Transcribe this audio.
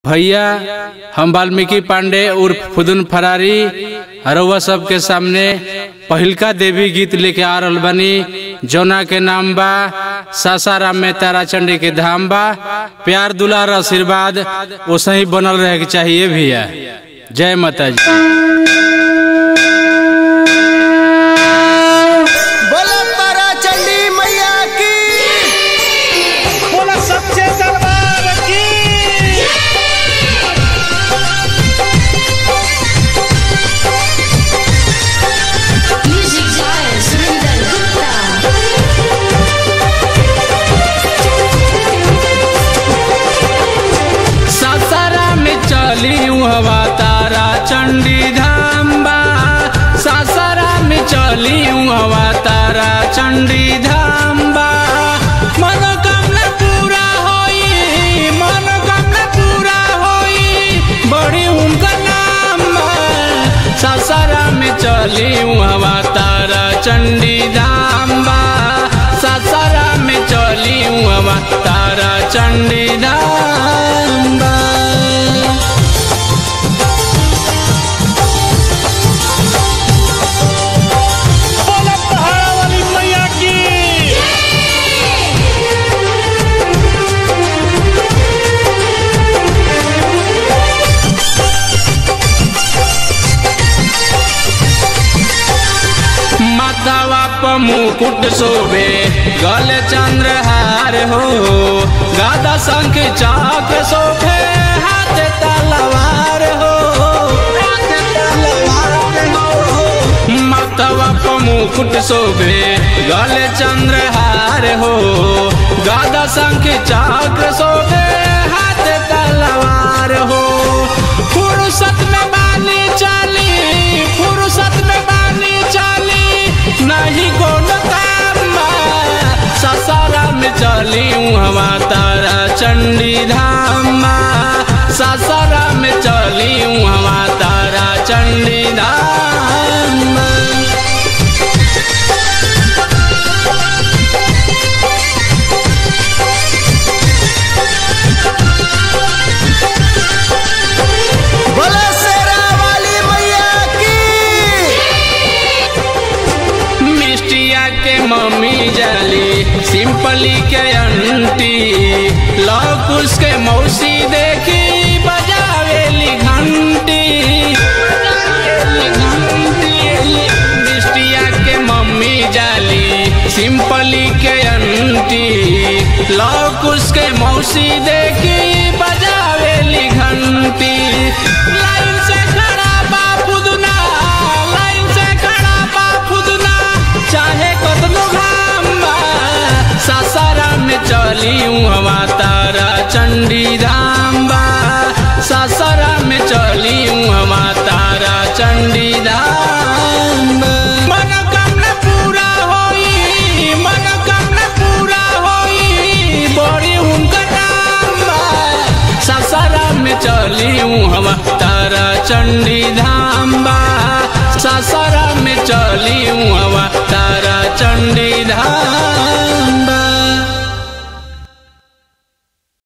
भैया हम वाल्मीकि पांडे उर्फ फुदुन फरारी हरवा सबके सामने पहिलका देवी गीत लेके आ रहल बानी, जौना के नाम बा सासाराम में तारा चंडी के धाम बा। प्यार दुलार आशीर्वाद वैसे ही बनल रहे के चाहिए भैया। जय माता जी। हवा तारा चंडी धाम बा, सासाराम में चली हवा तारा चंडी धाम बा। मनोकामना पूरा होई, मनोकामना पूरा होई, बड़ी उनका नाम बा। सासाराम में चली हवा तारा चंडी धाम बा, सासाराम में चली हवा तारा चंडी धाम बा। मुकुट शोभे गले चंद्रहार हो, गादा शंख चक्र शोभे हाथ तलवार हो, हाथ तलवार हो। माथवा पर मुकुट शोभे गले चंद्रहार हो, गादा शंख चक्र शोभे हाथ तलवार हो। फुर्सत में बानी चाली, फुर्सत में बानी चाली, नहीं कोनो काम बा। सासाराम में चली हवा तारा चंडी धाम बा, सासाराम में चली हवा तारा चंडी धाम बा। मम्मी जाली सिंपली के अंटी, लौकुश के मौसी देखी बजावेली घंटी, बिस्टिया के मम्मी जाली सिंपली के अंटी, लौकुश के मौसी देखी बजावेली घंटी। लाइन से खड़ा बा फुदुना, लाइन से खड़ा बा फुदुना, चाहे कतनो घाम बा। सासाराम में चली हवा तारा चंडी धाम बा, सासाराम में चली हवा तारा चंडी धाम बा। मनोकामना पूरा होई, मनोकामना पूरा होई, बड़ी उनका नाम बा। सासाराम में चली हवा तारा चंडी